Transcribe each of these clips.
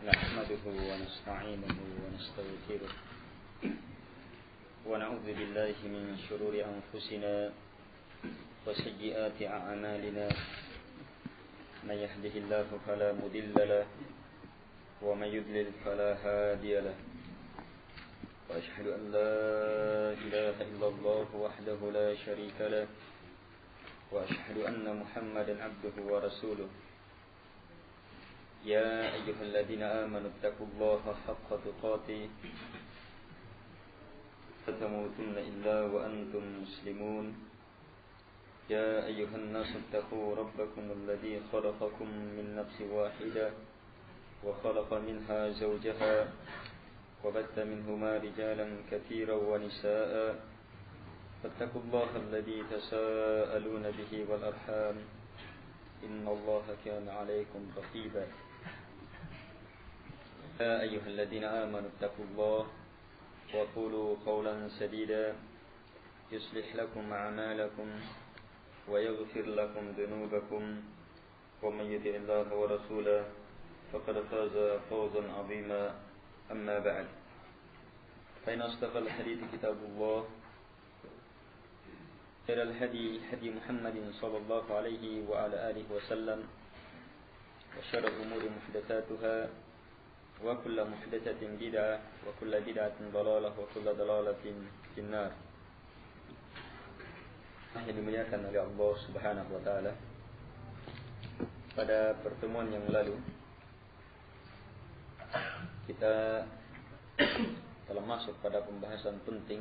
نحمده ونستعينه ونستغفره ونعوذ بالله من شرور أنفسنا وسيئات أعمالنا من يهده الله فلا مضل له ومن يضلل فلا هادي له وأشهد أن لا إله إلا الله وحده لا شريك له وأشهد أن محمدا عبده ورسوله يا أيها الذين آمنوا اتقوا الله حق تقاته لا تموتن إلا وأنتم مسلمون يا أيها الناس اتقوا ربكم الذي خلقكم من نفس واحدة وخلق منها زوجها وبث منهما رجالا كثيرا ونساء فاتقوا الله الذي تساءلون به والأرحام إن الله كان عليكم رقيبا يا أيها الذين آمنوا اتقوا الله وقولوا قولا سديدا يصلح لكم أعمالكم ويغفر لكم ذنوبكم ومن يطع الله ورسوله فقد فاز فوزا عظيما أما بعد فإن أصدق الحديث كتاب الله خير الهدي هدي محمد صلى الله عليه وعلى آله وسلم وشر الأمور محدثاتها وكل محدثة بدعة وكل بدعة ضلالة وكل ضلالة في النار. Yang dimuliakan oleh Allah Subhanahu wa taala. Pada pertemuan yang lalu kita telah masuk pada pembahasan penting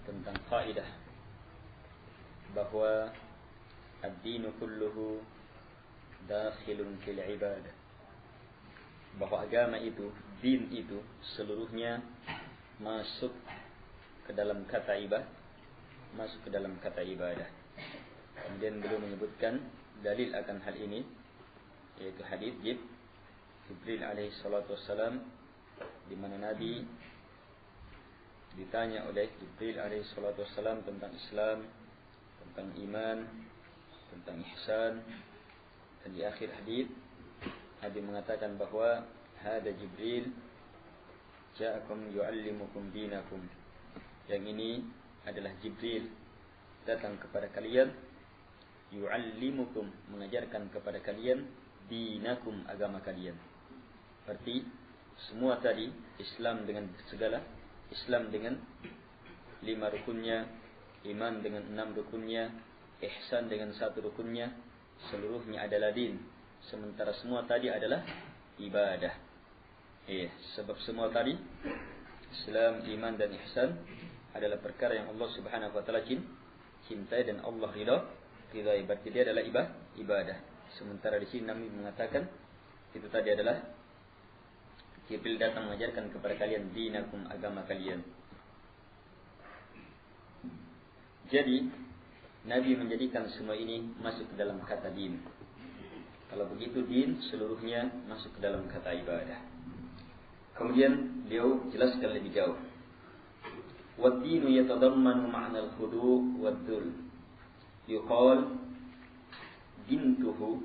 tentang kaidah bahwa ad-dinu kulluhu dakhilun fil ibadah, bahwa agama itu, din itu seluruhnya masuk ke dalam kata ibadah, masuk ke dalam kata ibadah. Kemudian beliau menyebutkan dalil akan hal ini, yaitu hadis Jibril alaihi salatu wassalam, di mana Nabi ditanya oleh Jibril alaihi salatu wassalam tentang Islam, tentang iman, tentang ihsan, dan di akhir hadis Nabi mengatakan bahwa hada Jibril ja'akum yu'allimukum dinakum, yang ini adalah Jibril datang kepada kalian, yu'allimukum, mengajarkan kepada kalian, dinakum, agama kalian. Berarti semua tadi, Islam dengan segala, Islam dengan 5 rukunnya, iman dengan 6 rukunnya, ihsan dengan 1 rukunnya, seluruhnya adalah din. Sementara semua tadi adalah ibadah. Sebab semua tadi, Islam, iman dan ihsan adalah perkara yang Allah Subhanahu wa taala cintai dan Allah ridai. Berarti dia adalah ibadah. Sementara di sini Nabi mengatakan itu tadi adalah Jibril datang mengajarkan kepada kalian dinakum, agama kalian. Jadi Nabi menjadikan semua ini masuk ke dalam kata din. Kalau begitu din seluruhnya masuk ke dalam kata ibadah. Kemudian beliau jelaskan lebih jauh. Wad-dinu yatadammanu ma'na al-khudu' wad-dhul. Yuqal dintuhu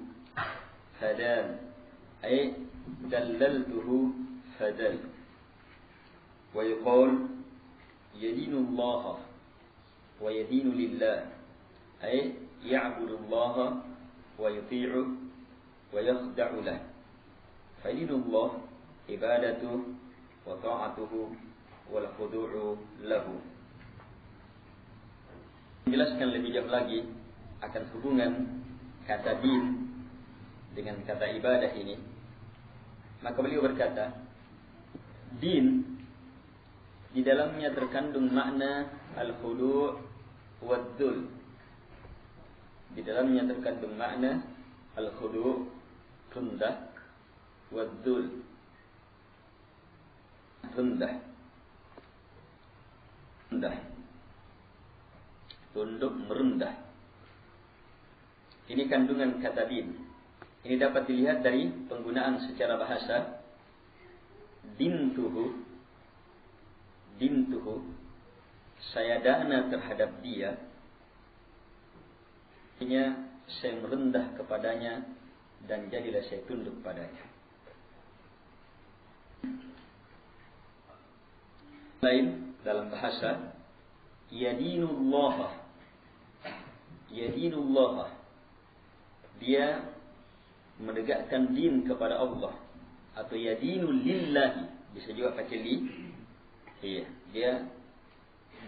hadan, ay dallaltuhu fadal. Wa yuqal yadinu Allah wa yadinu lillah, ay ya'budu Allah wa yuti'u wa yakhda'u lah. Fadilullah ibadatuh wa ta'atuhu wal khudu'u lahu. Menjelaskan lebih jauh lagi akan hubungan kata din dengan kata ibadah ini, maka beliau berkata, din di dalamnya terkandung makna al-khudu' wad-dhul. Di dalamnya terkandung makna al-khudu', rendah, wad-dhul, rendah, tunduk, merendah. Ini kandungan kata din. Ini dapat dilihat dari penggunaan secara bahasa. Dintuhu, saya dana terhadap dia, artinya saya merendah kepadanya dan jadilah saya tunduk padanya. lain dalam bahasa yadinullah. Yadinullah, dia menegakkan din kepada Allah, atau yadinul lillahi, bisa juga pakai li. Iya, dia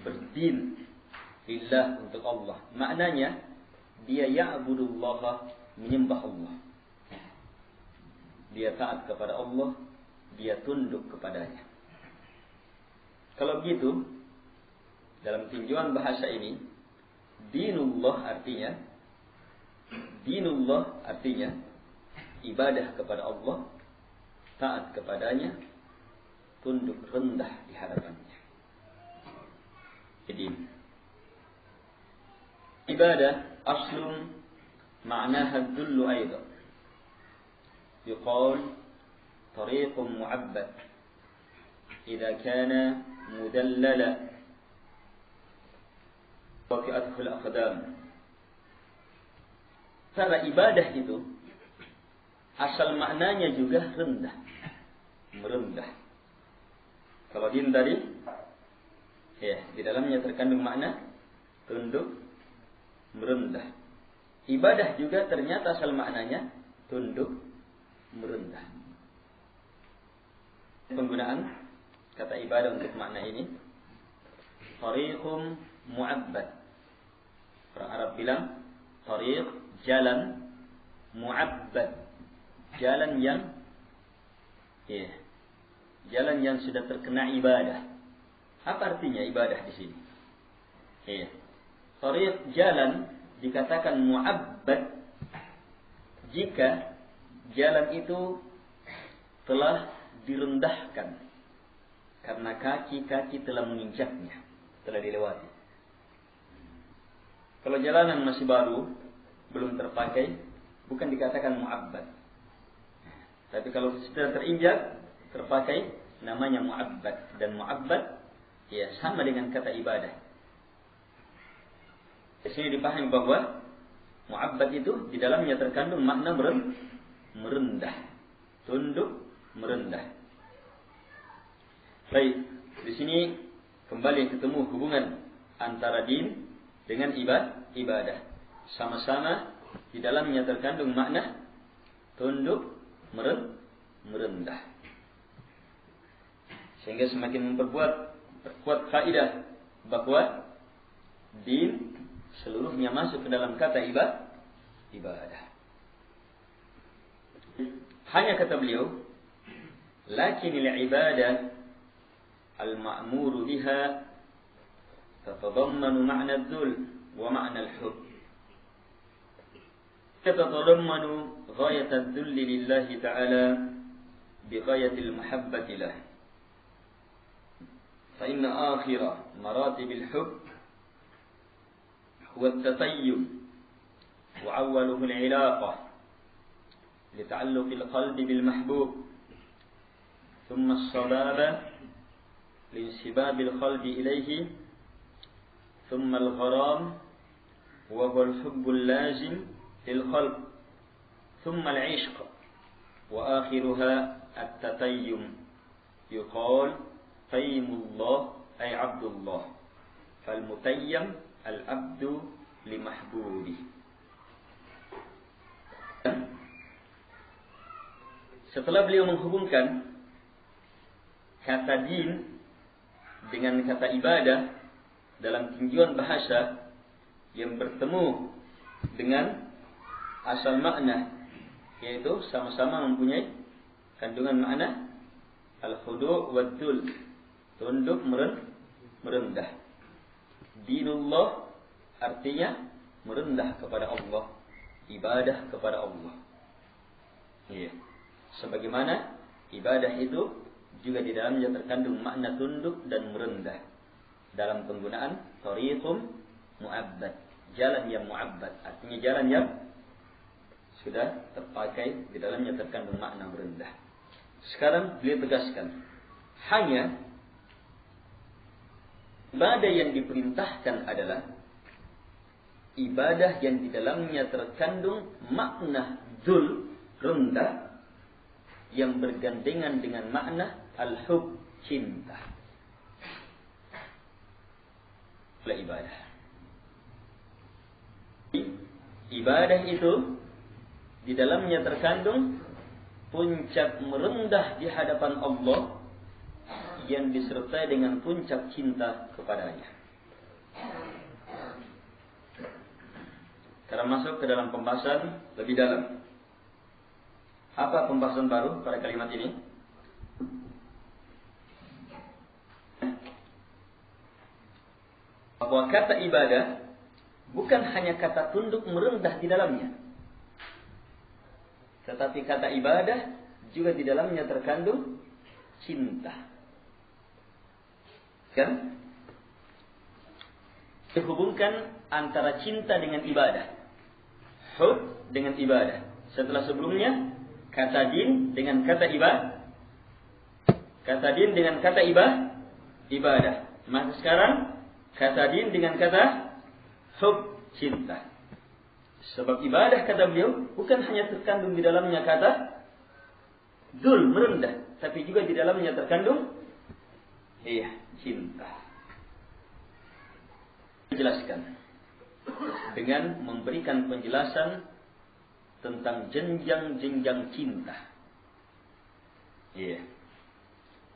berdin lillah, untuk Allah. Maknanya dia ya'budullah, menyembah Allah. Dia taat kepada Allah, dia tunduk kepadanya. Kalau begitu, dalam tinjauan bahasa ini, dinullah artinya ibadah kepada Allah, taat kepadanya, tunduk rendah di hadapannya. Jadi ibadah aslun ma'naha dzullu aidan. Yuqal tariqun mu'abbad idza kana mudallala waqi'athu al-aqdam. Karena ibadah itu asal maknanya juga rendah, merendah. Kalau din tadi, ya, di dalamnya terkandung makna tunduk, merendah. Ibadah juga ternyata asal maknanya tunduk, merendah. Penggunaan kata ibadah untuk makna ini, tariqum mu'abbad. Orang Arab bilang tariq, jalan, mu'abbad, jalan yang, ya, jalan yang sudah terkena ibadah. Apa artinya ibadah di sini? Ya, tariq, jalan, dikatakan mu'abbad jika jalan itu telah direndahkan karena kaki-kaki telah menginjaknya, telah dilewati. Kalau jalanan masih baru, belum terpakai, bukan dikatakan mu'abbad. Tapi kalau sudah terinjak, terpakai, namanya mu'abbad. Dan mu'abbad, ya, sama dengan kata ibadah. Di sini dipahami bahwa mu'abbad itu di dalamnya terkandung makna merendah, tunduk, merendah. Baik, di sini kembali ketemu hubungan antara din dengan ibadah. Sama-sama di dalamnya terkandung makna tunduk, merendah. Sehingga semakin memperkuat kaidah bahwa din seluruhnya masuk ke dalam kata ibadah. Hanya kata beliau, lakinil ibadah al-ma'muru biha tatadammanu ma'na adh-dhul wa ma'na al-hubb. Tatadammanu ghayat adh-dhull lillahi ta'ala بغاية المحبة له فإن آخر مراتب الحب هو التطيب وأوله العلاقة لتعلق القلب بالمحبوب ثم الصبابة لانسباب القلب إليه ثم الغرام وهو الحب اللازم للقلب ثم العشق وآخرها التتيم يقال تيم الله أي عبد الله فالمتيم العبد لمحبوبه. Setelah beliau menghubungkan kata din dengan kata ibadah dalam tinjauan bahasa yang bertemu dengan asal makna, yaitu sama-sama mempunyai kandungan makna al-khudu' wad-dhul, tunduk, merendah. Dinullah artinya merendah kepada Allah, ibadah kepada Allah. Iya. Sebagaimana ibadah itu juga di dalamnya terkandung makna tunduk dan merendah dalam penggunaan tariqum mu'abbad, jalan yang mu'abbad, artinya jalan yang sudah terpakai, di dalamnya terkandung makna merendah. Sekarang beliau tegaskan, hanya ibadah yang diperintahkan adalah ibadah yang di dalamnya terkandung makna dzul, rendah, yang bergandengan dengan makna al-hub, cinta. oleh ibadah. Ibadah itu di dalamnya terkandung puncak merendah di hadapan Allah yang disertai dengan puncak cinta kepadanya. Sekarang masuk ke dalam pembahasan lebih dalam. Apa pembahasan baru pada kalimat ini? Bahwa kata ibadah bukan hanya kata tunduk merendah di dalamnya, tetapi kata ibadah juga di dalamnya terkandung cinta. Kan? Dihubungkan antara cinta dengan ibadah. Hub dengan ibadah. Setelah sebelumnya kata din dengan kata ibadah. Kata din dengan kata ibadah. Maka sekarang kata din dengan kata hub, cinta. Sebab ibadah kata beliau bukan hanya terkandung di dalamnya kata dul, merendah, tapi juga di dalamnya terkandung cinta. Dijelaskan dengan memberikan penjelasan tentang jenjang-jenjang cinta.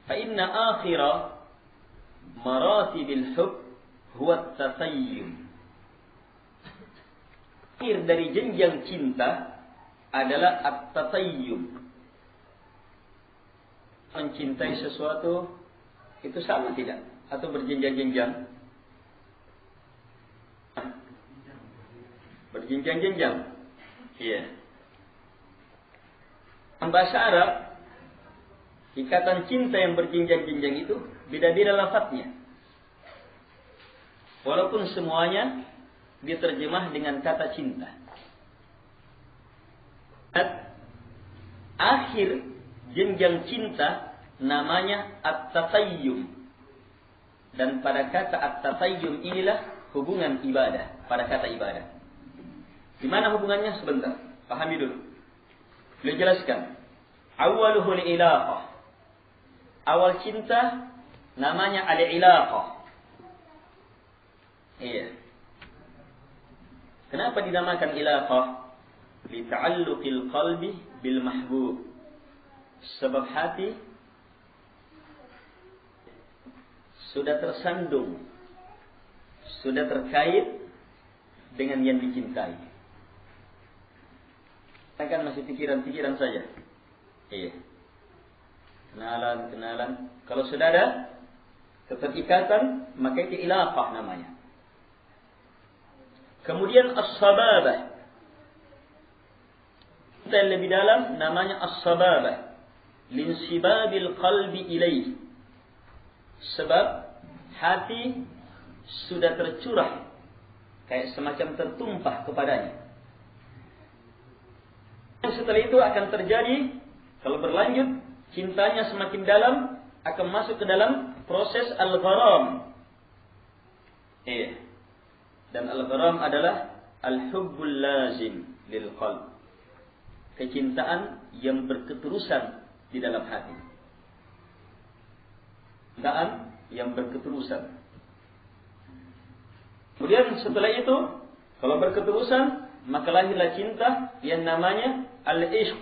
Fa inna akhira maratibil hub huwa at-tatayyum. Akhir dari jenjang cinta adalah at-tatayyum. Mencintai sesuatu itu sama tidak? Atau berjenjang-jenjang? Berjenjang-jenjang. Bahasa Arab, ikatan cinta yang berjenjang-jenjang itu beda-beda lafadznya. Walaupun semuanya diterjemah dengan kata cinta. Akhir jenjang cinta namanya at-tatayyum. Dan pada kata at-tatayyum inilah hubungan ibadah, pada kata ibadah. Di mana hubungannya? Sebentar, pahami dulu. Beliau jelaskan. Awwaluhul ilaqah. Awal cinta namanya al-ilaqah. Kenapa dinamakan ilaqah? Li ta'alluqil qalbi bil mahbub. Sebab hati sudah tersandung, sudah terkait dengan yang dicintai. Kan masih pikiran-pikiran saja. Kenalan. Kalau sudah ada keterikatan, maka itu ilaqah namanya. Kemudian as-sababah. Kita yang lebih dalam namanya as-sababah. Linsibabil qalbi ilaih. Sebab hati sudah tercurah, kayak semacam tertumpah kepadanya. Setelah itu akan terjadi, kalau berlanjut, cintanya semakin dalam, akan masuk ke dalam proses al-gharam. Dan al-gharam adalah al-hubbul lazim lil qalb. Kecintaan yang berketerusan di dalam hati. Kecintaan yang berketerusan. Kemudian setelah itu, kalau berketerusan, maka lahirlah cinta yang namanya al-ishq.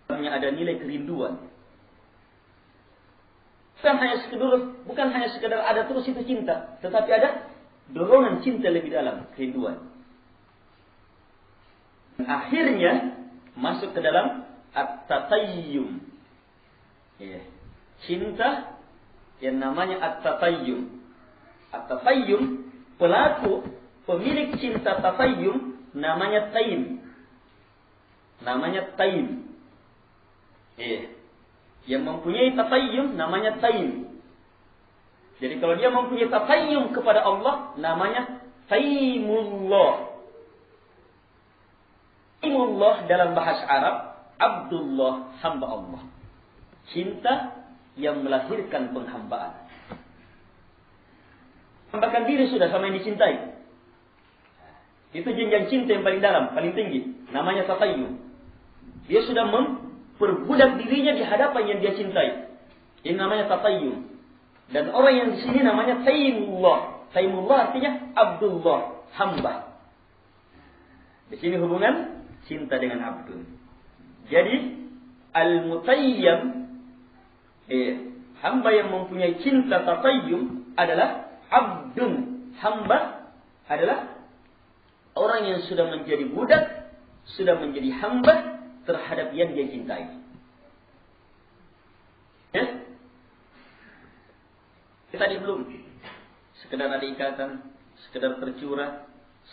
Ada nilai kerinduan. Bukan hanya sekedar ada terus itu cinta, tetapi ada dorongan cinta lebih dalam, kerinduan. Akhirnya masuk ke dalam at-tatayyum. Cinta yang namanya at-tatayyum. At-tatayyum, pemilik cinta tatayyum namanya taim. Yang mempunyai tatayyum namanya taim. Jadi kalau dia mempunyai tatayyum kepada Allah namanya taimullah. Taimullah dalam bahasa Arab Abdullah, hamba Allah. Cinta yang melahirkan penghambaan. Hambakan diri sudah sama yang dicintai. Itu jenjang cinta yang paling dalam, paling tinggi. Namanya tatayyum. Dia sudah memperbudak dirinya di hadapan yang dia cintai. Ini namanya tatayyum. Dan orang yang di sini namanya Taimullah. Taimullah artinya Abdullah, hamba. Di sini hubungan cinta dengan Abdul. Jadi Al-Mutayyam, hamba yang mempunyai cinta tatayyum adalah Abdun. Hamba adalah orang yang sudah menjadi budak, sudah menjadi hamba terhadap yang dia cintai. Ya? Tadi belum sekedar ada ikatan, sekedar tercurah,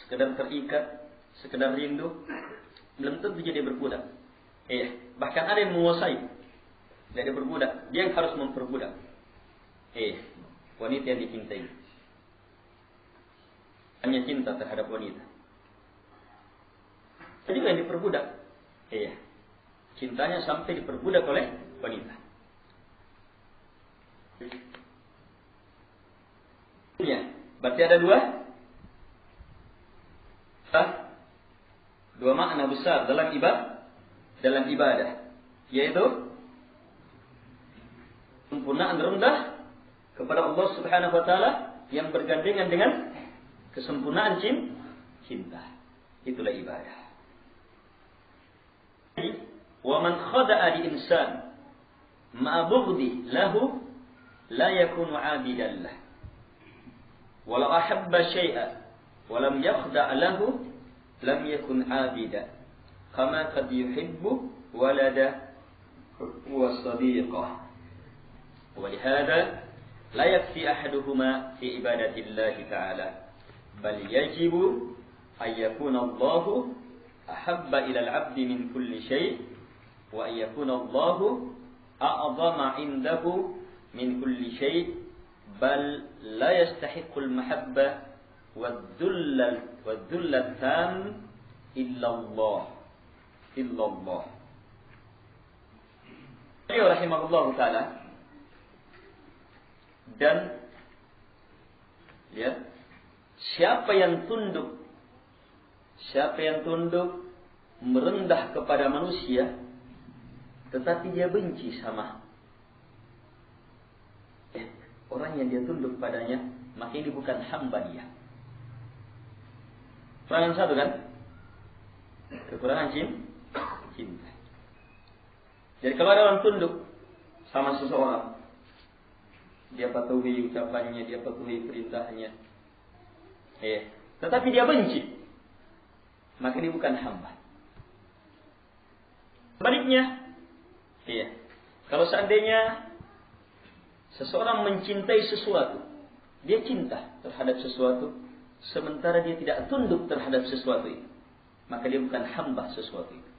sekedar terikat, sekedar rindu, belum tentu jadi berbudak. Bahkan ada yang menguasai, jadi berbudak, dia yang harus memperbudak. Wanita yang dicintai, hanya cinta terhadap wanita. Jadi yang diperbudak, cintanya sampai diperbudak oleh wanita. Ya, berarti ada dua makna besar dalam ibadah, yaitu sempurnaan rendah kepada Allah Subhanahu wa taala yang bergandengan dengan kesempurnaan cinta. Itulah ibadah. Wa man khada'a li insan ma bughdi lahu la yakunu 'abidan lahu. Walau ahabba syai'an walam yakhda' lahu lam yakun 'abida kama qad yuhibbu walada wa sadiqah. ولهذا لا يكفي أحدهما في عبادة الله تعالى بل يجب أن يكون الله أحب إلى العبد من كل شيء وأن يكون الله أعظم عنده من كل شيء بل لا يستحق المحبة والذل التام إلا الله رحمه الله تعالى. Dan siapa yang tunduk merendah kepada manusia tetapi dia benci sama orang yang dia tunduk padanya, maka ini bukan hamba dia. Kekurangan satu kan? Kekurangan cinta. Jadi kalau ada orang tunduk sama seseorang, dia patuhi ucapannya, dia patuhi perintahnya, tetapi dia benci, maka ini bukan hamba. Sebaliknya, kalau seandainya seseorang mencintai sesuatu, dia cinta terhadap sesuatu, sementara dia tidak tunduk terhadap sesuatu itu, maka dia bukan hamba sesuatu itu.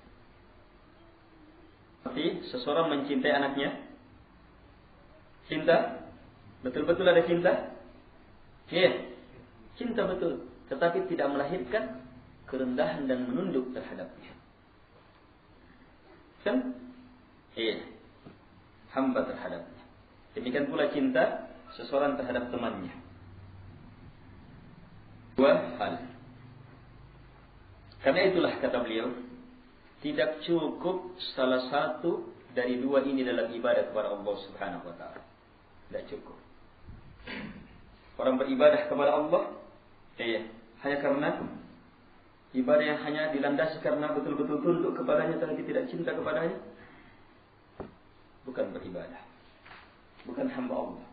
Tapi seseorang mencintai anaknya, cinta, betul-betul ada cinta? Cinta betul, tetapi tidak melahirkan kerendahan dan menunduk terhadapnya. Kan? Hamba terhadapnya. Demikian pula cinta seseorang terhadap temannya. Dua hal. Karena itulah kata beliau, tidak cukup salah satu dari dua ini dalam ibadah kepada Allah Subhanahu wa taala. Tidak cukup. Orang beribadah kepada Allah hanya karena ibadah yang hanya dilandasi karena betul-betul tunduk kepadanya tetapi tidak cinta kepadanya, bukan beribadah, bukan hamba Allah.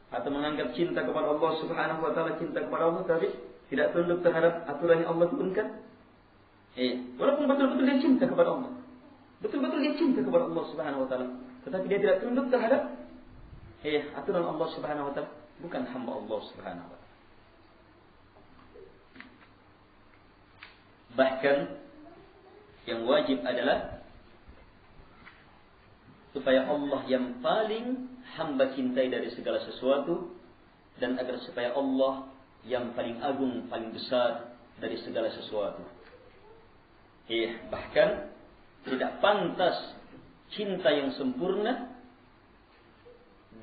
Atau menganggap cinta kepada Allah Subhanahu wa taala cinta kepada Allah tapi tidak tunduk terhadap aturan yang Allah turunkan. Walaupun betul-betul dia cinta kepada Allah, betul-betul dia cinta kepada Allah Subhanahu wa taala, tetapi dia tidak tunduk terhadap aturan Allah Subhanahu wa taala, bukan hamba Allah Subhanahu wa taala. Bahkan yang wajib adalah supaya Allah yang paling hamba cintai dari segala sesuatu, dan agar supaya Allah yang paling agung, paling besar dari segala sesuatu. Bahkan tidak pantas cinta yang sempurna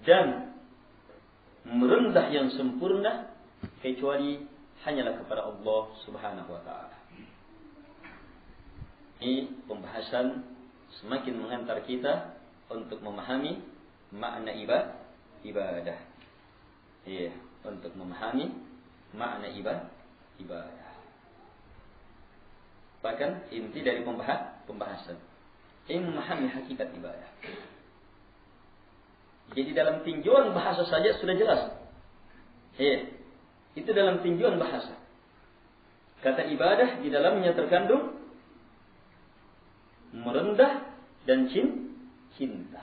dan merendah yang sempurna kecuali hanyalah kepada Allah Subhanahu wa taala. Ini pembahasan semakin mengantar kita untuk memahami makna ibadah. Iya, untuk memahami makna ibadah. Bahkan inti dari pembahasan ini memahami hakikat ibadah. Jadi dalam tinjauan bahasa saja sudah jelas. Iya, itu dalam tinjauan bahasa. Kata ibadah di dalamnya terkandung merendah dan cinta.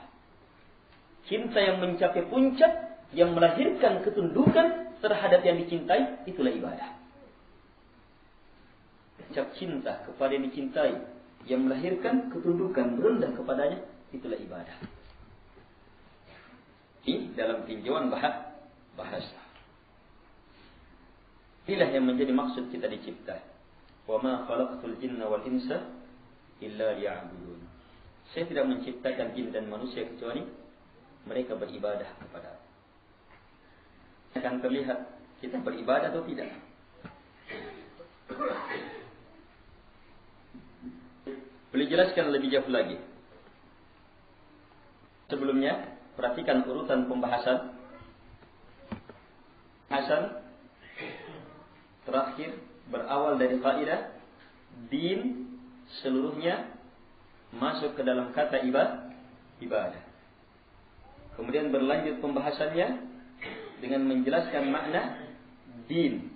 Cinta yang mencapai puncak, yang melahirkan ketundukan terhadap yang dicintai, itulah ibadah. Puncak cinta kepada yang dicintai, yang melahirkan ketundukan merendah kepadanya, itulah ibadah. Ini dalam tinjauan bahasa. Inilah yang menjadi maksud kita dicipta. Wa ma khalaqtul jinna wal insa illa liya'budun. Saya tidak menciptakan jin dan manusia kecuali mereka beribadah kepada. Akan terlihat kita beribadah atau tidak. Boleh jelaskan lebih jauh lagi. Sebelumnya, perhatikan urutan pembahasan. Terakhir berawal dari kaidah din seluruhnya masuk ke dalam kata ibadah. Kemudian berlanjut pembahasannya dengan menjelaskan makna din.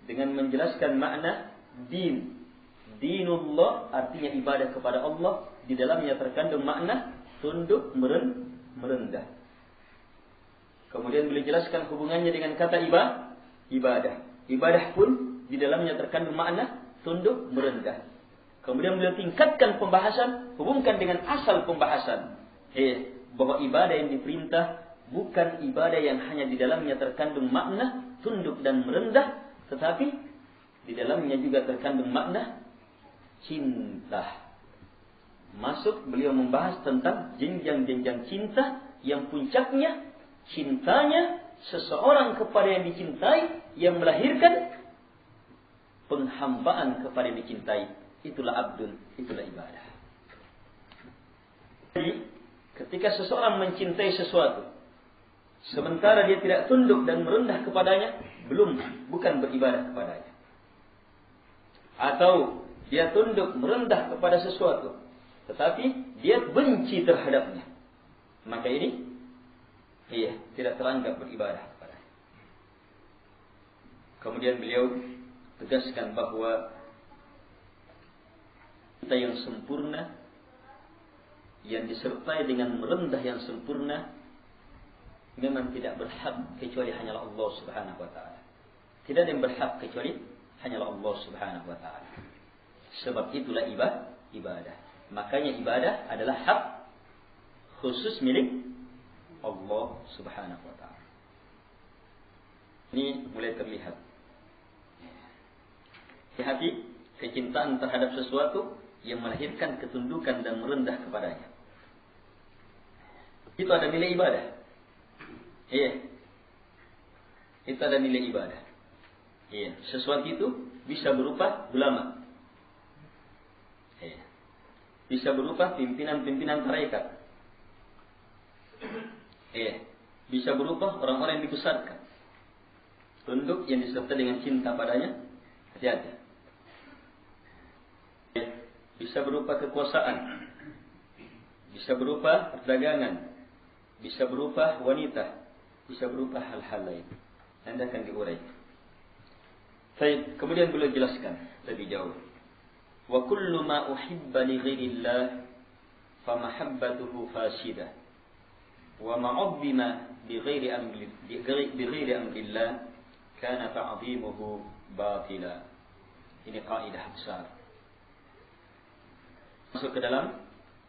Dengan menjelaskan makna din. Dinullah artinya ibadah kepada Allah, di dalamnya terkandung makna tunduk merendah. Kemudian beliau jelaskan hubungannya dengan kata ibadah. Ibadah pun di dalamnya terkandung makna tunduk merendah. Kemudian beliau tingkatkan pembahasan, hubungkan dengan asal pembahasan. Bahwa ibadah yang diperintah bukan ibadah yang hanya di dalamnya terkandung makna tunduk dan merendah, tetapi di dalamnya juga terkandung makna cinta. Masuk beliau membahas tentang jenjang-jenjang cinta yang puncaknya cintanya seseorang kepada yang dicintai, yang melahirkan penghambaan kepada yang dicintai. Itulah abdun, itulah ibadah. Jadi, ketika seseorang mencintai sesuatu, sementara dia tidak tunduk dan merendah kepadanya, bukan beribadah kepadanya. Atau dia tunduk merendah kepada sesuatu, tetapi dia benci terhadapnya, maka ini tidak teranggap beribadah kepadanya. Kemudian beliau tegaskan bahwa kita yang sempurna, yang disertai dengan merendah yang sempurna, memang tidak berhak kecuali hanyalah Allah Subhanahu wa taala. Tidak ada yang berhak kecuali hanyalah Allah Subhanahu wa taala. Sebab itulah ibadah. Makanya ibadah adalah hak khusus milik Allah Subhanahu wa taala. Ini mulai terlihat. Hati kecintaan terhadap sesuatu yang melahirkan ketundukan dan merendah kepadanya. Itu ada nilai ibadah. Itu ada nilai ibadah. Sesuatu itu bisa berupa ulama. Bisa berupa pimpinan-pimpinan tarekat. Bisa berupa orang-orang yang dibesarkan, tunduk yang disertai dengan cinta padanya. Hati-hati. Bisa berupa kekuasaan, bisa berupa perdagangan, bisa berupa wanita, bisa berupa hal-hal lain. Anda akan diurai. Baik, kemudian beliau jelaskan lebih jauh. Wa kullu ma uhibba li ghairillah fa mahabbatuhu fasidah. Wa ma'azzima bi ghairi amrillah kana ta'zimuhu batila. Ini kaidah besar. Masuk ke dalam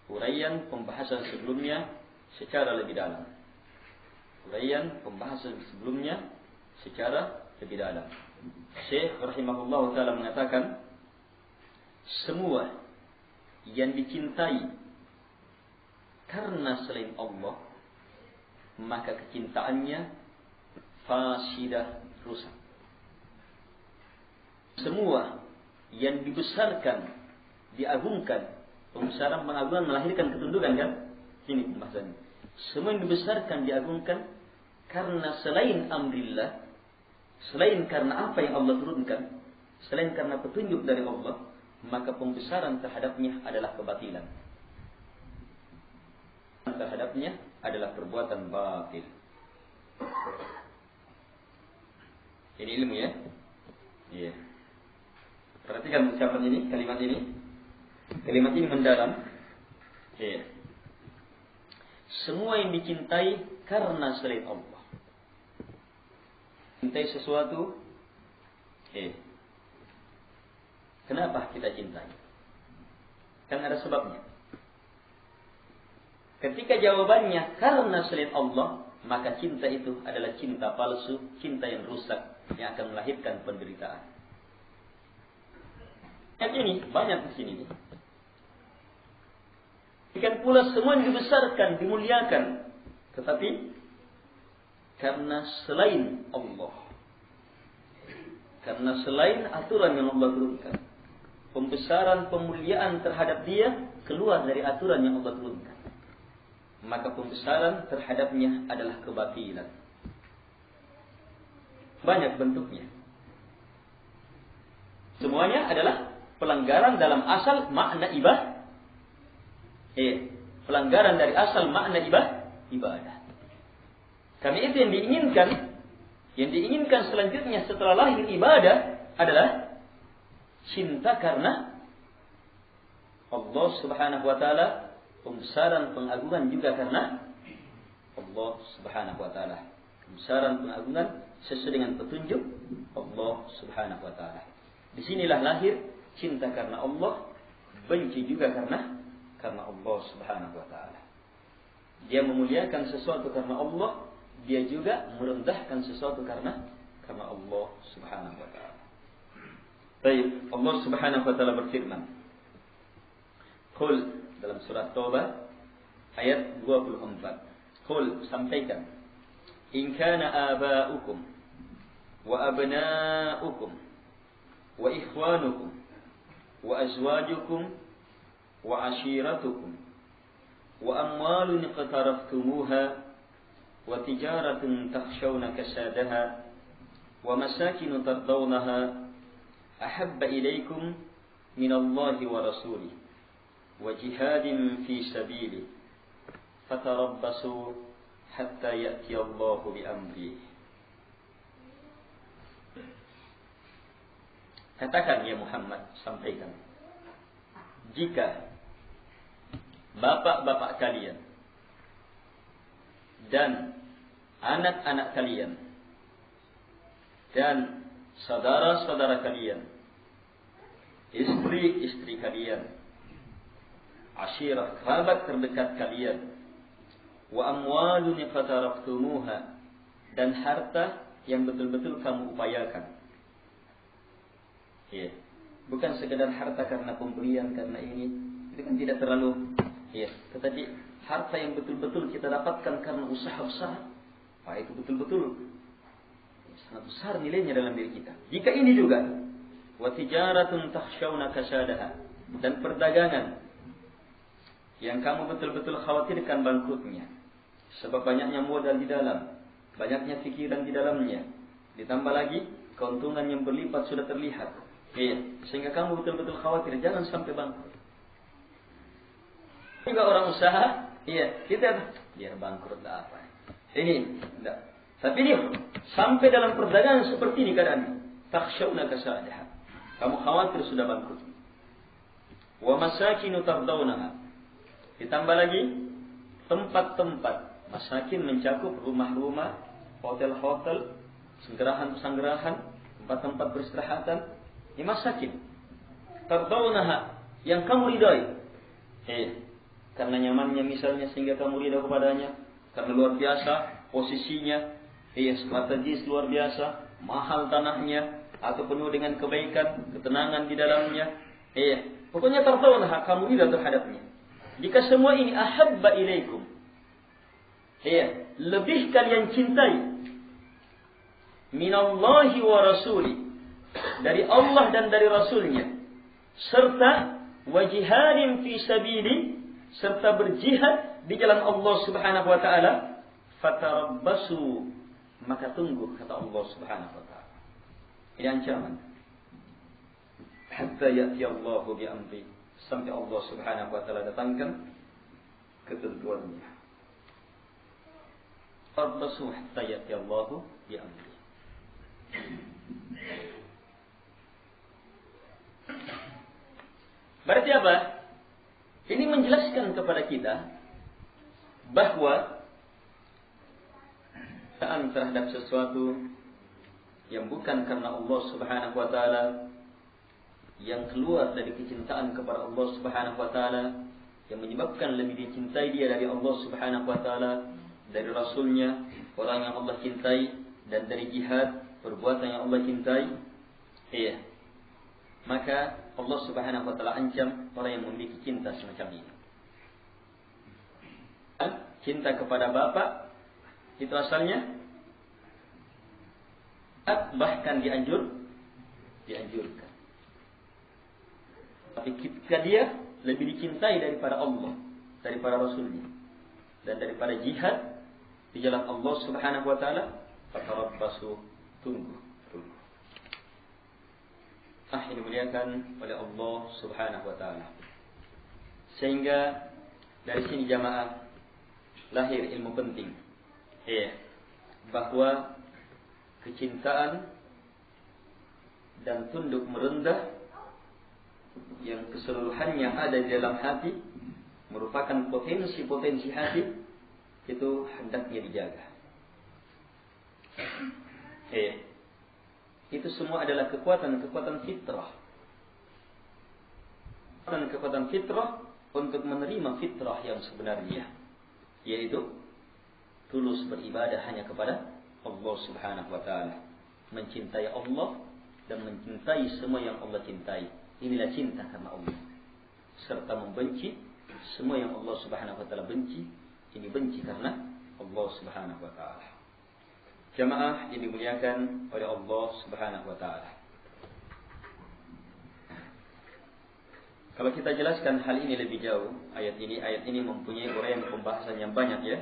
uraian pembahasan sebelumnya secara lebih dalam. Uraian pembahasan sebelumnya secara lebih dalam. Syekh rahimahullah ta'ala mengatakan, semua yang dicintai karena selain Allah, maka kecintaannya fasidah, rusak. Semua yang dibesarkan, diagungkan, pembesaran pengagungkan melahirkan ketundukan, kan? Ini pembahasannya. semua yang dibesarkan, diagungkan karena selain amrillah, selain karena apa yang Allah turunkan, selain karena petunjuk dari Allah, maka pembesaran terhadapnya adalah kebatilan. Terhadapnya adalah perbuatan batil. Ini ilmu ya. Iya. Perhatikan ucapan ini, kalimat ini. Kalimat ini mendalam. Iya. Semua yang dicintai karena selain Allah. Cintai sesuatu. Iya. Kenapa kita cintai? Kan ada sebabnya. Ketika jawabannya karena selain Allah, maka cinta itu adalah cinta palsu, cinta yang rusak, yang akan melahirkan penderitaan. Yang ini banyak di sini. Ikan pula semua yang dibesarkan, dimuliakan, tetapi karena selain Allah, karena selain aturan yang Allah turunkan, pembesaran, pemuliaan terhadap dia keluar dari aturan yang Allah turunkan, maka pembesaran terhadapnya adalah kebatilan. Banyak bentuknya. Semuanya adalah pelanggaran dalam asal makna ibadah. Pelanggaran dari asal makna ibadah. Karena itu yang diinginkan selanjutnya setelah lahir ibadah adalah cinta karena Allah Subhanahu wa taala. Pembesaran pengagungan juga karena Allah Subhanahu wa taala. Pembesaran pengagungan sesuai dengan petunjuk Allah Subhanahu wa taala. Disinilah lahir cinta karena Allah, benci juga karena Allah Subhanahu wa taala. Dia memuliakan sesuatu karena Allah, dia juga merendahkan sesuatu karena Allah Subhanahu wa taala. Baik, Allah Subhanahu wa taala berfirman, Qul dalam surat Taubah ayat 24. Qul, sampaikan, in kana aba'ukum wa abna'ukum wa ikhwanukum wa azwajukum wa ashiratukum wa amwalun iqtaraftumuha wa tijaratun takhshawna kasadaha wa masakin tardawnaha ahabba ilaykum min Allahi wa rasulih wa jihadin fi sabilihi fatarabbasu hatta ya'ti Allahu bi amri. Katakan ya Muhammad, sampaikan, jika bapak-bapak kalian dan anak-anak kalian dan saudara-saudara kalian, istri-istri kalian, ashirah, kerabat terdekat kalian, wa amwalun iqtaraftumuha, dan harta yang betul-betul kamu upayakan. Bukan sekedar harta karena pemberian, karena ini, itu kan tidak terlalu. Tetapi harta yang betul-betul kita dapatkan karena usaha besar, itu betul-betul sangat besar nilainya dalam diri kita. Jika ini juga, wa tijaratun takhshawna kasadaha, dan perdagangan yang kamu betul-betul khawatirkan bangkrutnya, sebab banyaknya modal di dalam, banyaknya pikiran di dalamnya, ditambah lagi keuntungan yang berlipat sudah terlihat, sehingga kamu betul-betul khawatir jangan sampai bangkrut. Juga orang usaha, kita biar bangkrut lah apa ini, tidak. Tapi ini sampai dalam perdagangan seperti ini keadaan, takhshawna kasadaha, kamu khawatir sudah bangkrut. Wa masakinu tardawnaha, ditambah lagi tempat-tempat, masakin mencakup rumah-rumah, hotel-hotel, senggerahan-senggerahan, tempat-tempat beristirahatan. Ini masakin. Tardawnaha, yang kamu ridai. Karena nyamannya misalnya sehingga kamu ridha kepadanya, karena luar biasa posisinya, strategis luar biasa, mahal tanahnya, atau penuh dengan kebaikan, ketenangan di dalamnya. Pokoknya tardawnaha, kamu ridha terhadapnya. Jika semua ini ahabba ilaikum, lebih kalian cintai, minallahi wa rasuli, dari Allah dan dari Rasulnya, serta wajihadin fi sabili, serta berjihad di jalan Allah Subhanahu wa taala, fatarabbasu, maka tunggu, kata Allah Subhanahu wa taala. Ini ancaman. Hatta ya'ti Allah bi amri, sampai Allah Subhanahu wa taala datangkan ketentuannya. Tarabbasu hatta ya'ti Allah bi amri. Berarti apa? Ini menjelaskan kepada kita bahwa kecintaan terhadap sesuatu yang bukan karena Allah Subhanahu wa taala, yang keluar dari kecintaan kepada Allah Subhanahu wa taala, yang menyebabkan lebih dicintai dia dari Allah Subhanahu wa taala, dari Rasulnya, orang yang Allah cintai, dan dari jihad, perbuatan yang Allah cintai. Iya. Maka Allah Subhanahu wa taala ancam orang yang memiliki cinta semacam ini. Cinta kepada bapak itu asalnya bahkan dianjurkan. Tapi ketika dia lebih dicintai daripada Allah, daripada Rasulnya, dan daripada jihad di jalan Allah Subhanahu wa taala, fatarabbasu, tunggu. Ini dimuliakan oleh Allah Subhanahu wa taala. Sehingga dari sini jamaah lahir ilmu penting. Bahwa kecintaan dan tunduk merendah yang keseluruhannya ada di dalam hati merupakan potensi-potensi hati, itu hendaknya dijaga. Itu semua adalah kekuatan fitrah. Kekuatan fitrah untuk menerima fitrah yang sebenarnya, yaitu tulus beribadah hanya kepada Allah Subhanahu wa taala, mencintai Allah dan mencintai semua yang Allah cintai. Inilah cinta karena Allah. Serta membenci semua yang Allah Subhanahu wa taala benci. Ini benci karena Allah Subhanahu wa taala. Jamaah yang dimuliakan oleh Allah Subhanahu wa taala. Kalau kita jelaskan hal ini lebih jauh, ayat ini mempunyai uraian pembahasan yang banyak ya.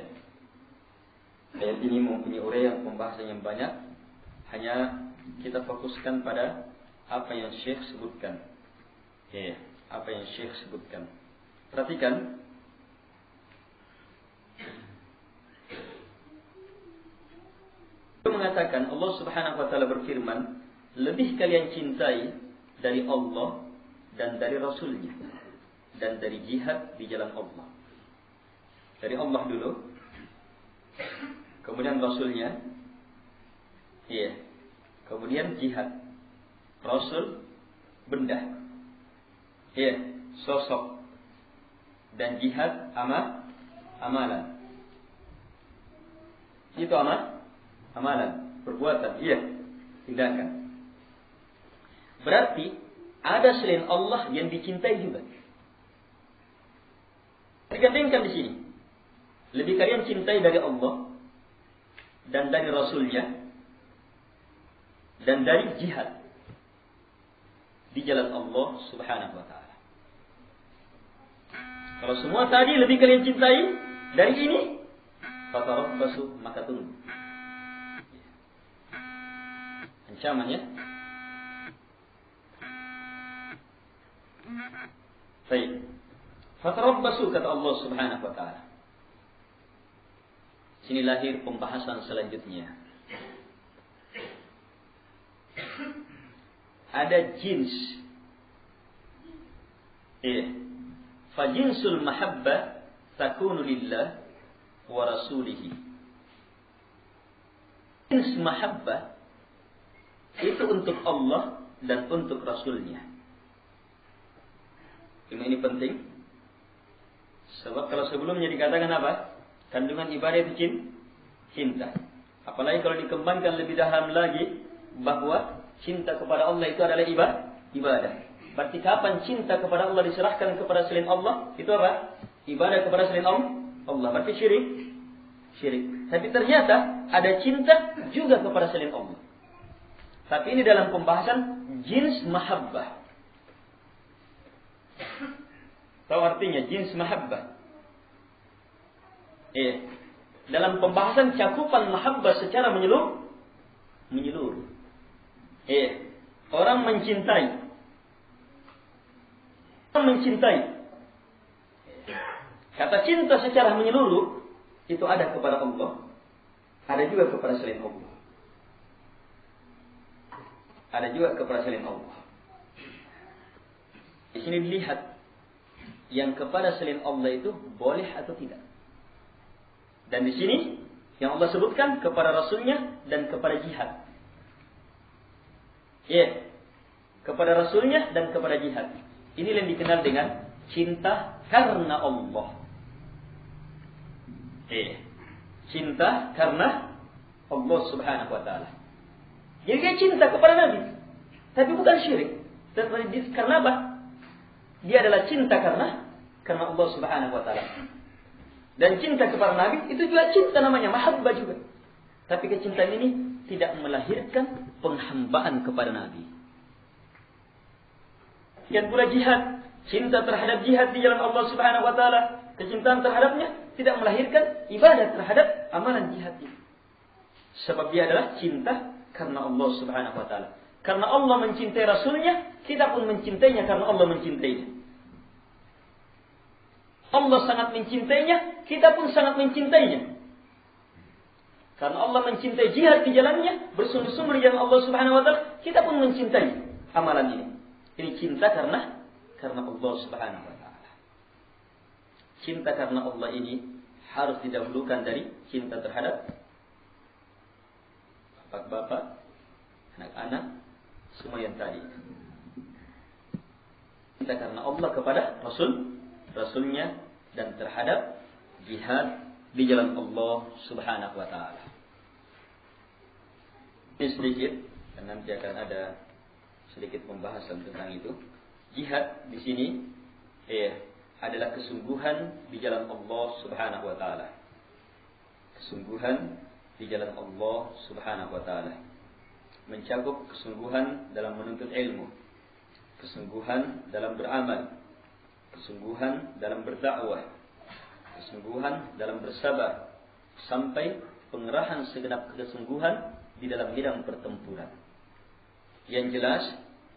Ayat ini mempunyai uraian pembahasan yang banyak. Hanya kita fokuskan pada apa yang Syekh sebutkan. Apa yang Syekh sebutkan. Perhatikan. Mengatakan Allah Subhanahu wa taala berfirman, lebih kalian cintai dari Allah dan dari Rasulnya dan dari jihad di jalan Allah. Dari Allah dulu, kemudian Rasulnya, kemudian jihad. Rasul benda, sosok, dan jihad amalan. Itu amalan, perbuatan, tindakan. Berarti ada selain Allah yang dicintai juga. Dikatakan di sini, lebih kalian cintai dari Allah dan dari Rasulnya dan dari jihad di jalan Allah Subhanahu wa taala. Kalau semua tadi lebih kalian cintai dari ini, fatarabbasu, maka tunggu. Ancaman ya. Baik. Fatarabbasu, kata Allah Subhanahu wa taala. Sini lahir pembahasan selanjutnya. Ada jins. Fajinsul mahabbah takunu lillah wa rasulihi. Jins mahabbah itu untuk Allah dan untuk Rasulnya. Ini penting. Sebab kalau sebelumnya dikatakan apa? Kandungan ibadah itu cinta. Apalagi kalau dikembangkan lebih dalam lagi, bahwa cinta kepada Allah itu adalah ibadah. Berarti kapan cinta kepada Allah diserahkan kepada selain Allah, itu apa? Ibadah kepada selain Allah. Berarti syirik. Tapi ternyata ada cinta juga kepada selain Allah. Tapi ini dalam pembahasan jins mahabbah. Tahu artinya jins mahabbah? Dalam pembahasan cakupan mahabbah secara menyeluruh. Orang mencintai. Kata cinta secara menyeluruh itu ada kepada Allah, ada juga kepada selain Allah. Di sini dilihat yang kepada selain Allah itu boleh atau tidak. Dan di sini yang Allah sebutkan kepada Rasulnya dan kepada jihad. Kepada Rasulnya dan kepada jihad. Ini yang dikenal dengan cinta karena Allah. Cinta karena Allah Subhanahu wa taala. Jadi dia cinta kepada Nabi, tapi bukan syirik. Karena apa? Dia adalah cinta karena Allah Subhanahu wa taala. Dan cinta kepada Nabi itu juga cinta, namanya mahabbah juga. Tapi kecintaan ini tidak melahirkan penghambaan kepada Nabi. Yang pula jihad, cinta terhadap jihad di jalan Allah Subhanahu wa taala, kecintaan terhadapnya tidak melahirkan ibadah terhadap amalan jihad itu. Sebab dia adalah cinta karena Allah Subhanahu wa taala. Karena Allah mencintai Rasulnya, kita pun mencintainya karena Allah mencintainya. Allah sangat mencintainya, kita pun sangat mencintainya. Karena Allah mencintai jihad di jalannya, bersungguh-sungguh di jalan Allah Subhanahu wa taala, kita pun mencintai amalan ini. Ini cinta karena Allah Subhanahu wa taala. Cinta karena Allah ini harus didahulukan dari cinta terhadap bapak-bapak, anak-anak, semua yang tadi. Cinta karena Allah kepada Rasulnya dan terhadap jihad di jalan Allah Subhanahu wa taala. Ini sedikit, dan nanti akan ada sedikit pembahasan tentang itu. Jihad di sini adalah kesungguhan di jalan Allah Subhanahu wa taala. Kesungguhan di jalan Allah Subhanahu wa taala. Mencakup kesungguhan dalam menuntut ilmu, kesungguhan dalam beramal, kesungguhan dalam berdakwah, kesungguhan dalam bersabar, sampai pengerahan segenap kesungguhan di dalam bidang pertempuran. Yang jelas,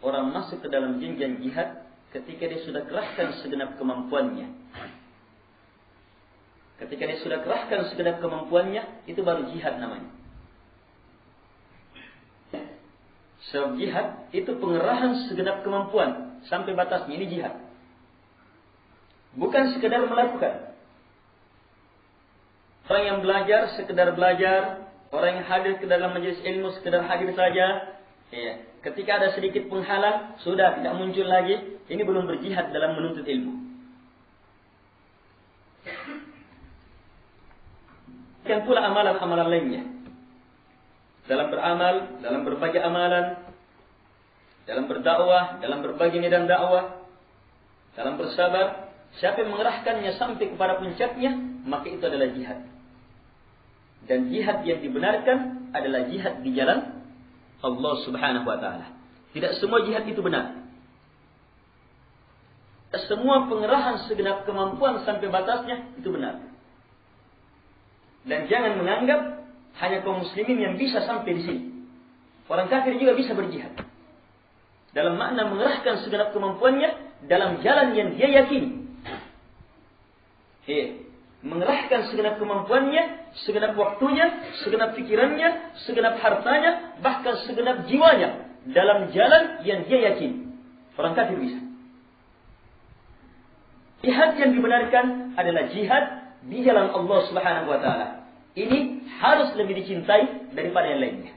orang masuk ke dalam jenjang jihad ketika dia sudah kerahkan segenap kemampuannya. Ketika dia sudah kerahkan segenap kemampuannya, itu baru jihad namanya. Sebab jihad itu pengerahan segenap kemampuan sampai batasnya, ini jihad. Bukan sekedar melakukan. Orang yang belajar sekedar belajar, orang yang hadir ke dalam majelis ilmu sekedar hadir saja. Ketika ada sedikit penghalang, sudah tidak muncul lagi. Ini belum berjihad dalam menuntut ilmu. Dan pula amalan-amalan lainnya. Dalam beramal, dalam berbagai amalan, dalam berdakwah, dalam berbagai medan dakwah, dalam bersabar, siapa yang mengerahkannya sampai kepada puncaknya, maka itu adalah jihad. Dan jihad yang dibenarkan adalah jihad di jalan Allah Subhanahu wa taala. Tidak semua jihad itu benar. Semua pengerahan segenap kemampuan sampai batasnya itu benar. Dan jangan menganggap hanya kaum muslimin yang bisa sampai di sini. Orang kafir juga bisa berjihad. Dalam makna mengerahkan segenap kemampuannya dalam jalan yang dia yakini. Mengerahkan segenap kemampuannya, segenap waktunya, segenap pikirannya, segenap hartanya, bahkan segenap jiwanya dalam jalan yang dia yakini. Orang kafir bisa. Jihad yang dibenarkan adalah jihad di jalan Allah Subhanahu wa taala. Ini harus lebih dicintai daripada yang lainnya.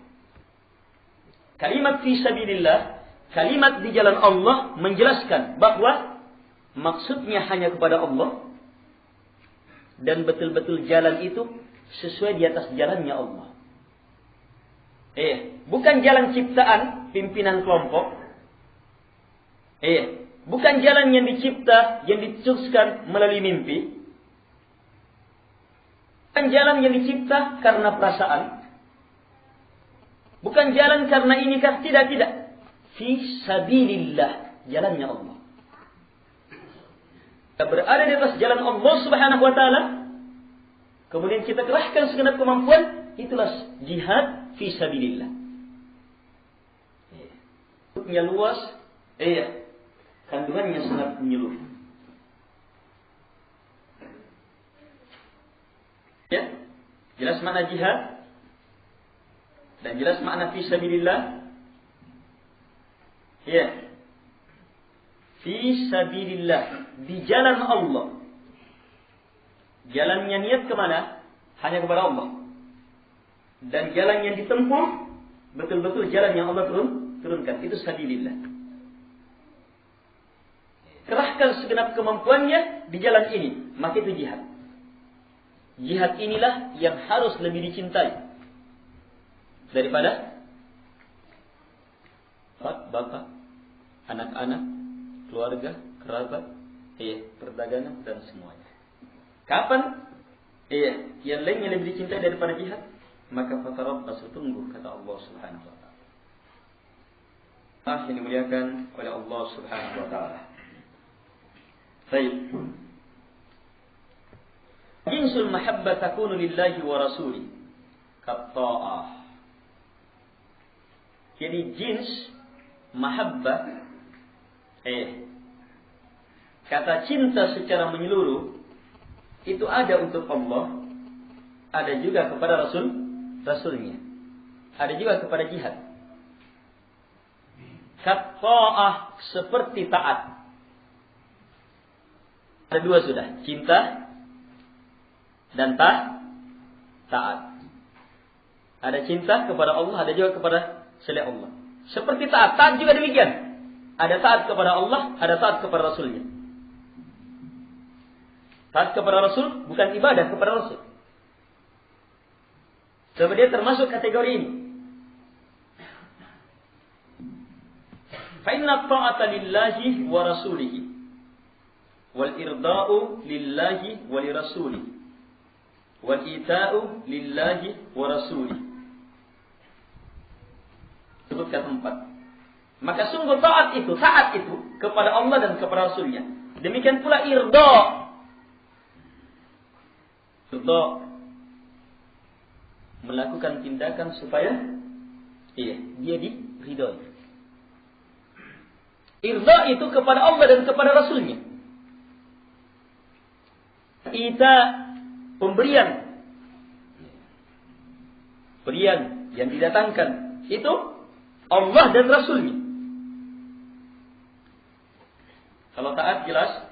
Kalimat fi sabilillah, kalimat di jalan Allah menjelaskan bahwa maksudnya hanya kepada Allah. Dan betul-betul jalan itu sesuai di atas jalannya Allah. Bukan jalan ciptaan pimpinan kelompok. Bukan jalan yang dicipta, yang dicetuskan melalui mimpi. Bukan jalan yang dicipta karena perasaan. Bukan jalan karena ini kah? Tidak. Fi sabilillah, jalannya Allah. Kita berada di atas jalan Allah Subhanahu wa taala, kemudian kita kerahkan segenap kemampuan, itulah jihad fi sabilillah. Bentuknya luas, kandungannya sangat menyeluruh. Ya, jelas makna jihad dan jelas makna fi sabilillah. Ya, fi sabilillah, di jalan Allah. Jalannya niat kemana? Hanya kepada Allah. Dan jalan yang ditempuh betul-betul jalan yang Allah turunkan. Itu sabilillah. Kerahkan segenap kemampuannya di jalan ini, maka itu jihad. Jihad inilah yang harus lebih dicintai daripada bapak, anak-anak, keluarga, kerabat, perdagangan dan semuanya. Kapan? Yang lainnya lebih dicintai daripada jihad, maka fatarabbasu, tunggu, kata Allah Subhanahu wa taala. Yang dimuliakan oleh Allah Subhanahu wa taala. Baik. Jinsul mahabbah takunu lillahi wa rasuli katta'ah. Jadi jins mahabbah, kata cinta secara menyeluruh itu ada untuk Allah, ada juga kepada Rasulnya, ada juga kepada jihad. Katta'ah, seperti taat. Ada dua sudah, cinta dan taat. Ada cinta kepada Allah, ada juga kepada selain Allah. Seperti taat juga demikian. Ada taat kepada Allah, ada taat kepada Rasulnya. Taat kepada Rasul bukan ibadah kepada Rasul. Sebab dia termasuk kategori ini. Fa inna ta'ata lillahi wa rasulihi wal irda'u lillahi wa li rasulihi wal ita'u lillahi wa rasulihi. Sebutkan 4. Maka sungguh taat itu kepada Allah dan kepada Rasulnya. Demikian pula irda. Melakukan tindakan supaya dia diridhoi. Irda itu kepada Allah dan kepada Rasulnya. Ita, pemberian yang didatangkan itu Allah dan Rasulnya. Kalau taat jelas,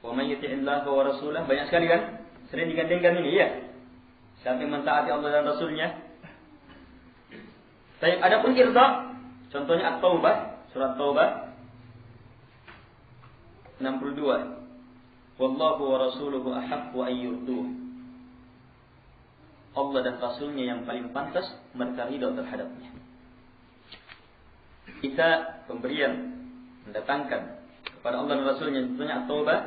wa may yuti'illaha wa rasulahu, banyak sekali kan, sering digandengkan ini ya. Siapa yang mentaati Allah dan Rasulnya. Tapi adapun irda, contohnya At-Taubah, surat Taubah 62. Wallahu wa rasuluhu ahaqqu an yurduh. Allah dan Rasulnya yang paling pantas mereka ridha terhadapnya. Kita pemberian mendatangkan kepada Allah dan Rasulnya, contohnya At-Taubah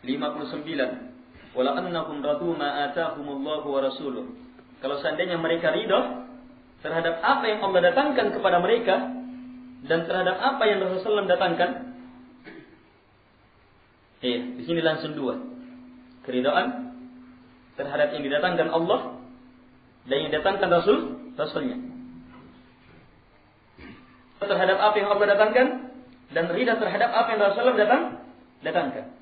59. Wala annahum radu ma atahumullahu wa rasuluh. Kalau seandainya mereka ridha terhadap apa yang Allah datangkan kepada mereka dan terhadap apa yang Rasulullah SAW datangkan. Di sini langsung dua. Keridhaan terhadap yang didatangkan Allah dan yang didatangkan Rasulnya. Terhadap apa yang Allah datangkan dan ridha terhadap apa yang Rasulullah datangkan.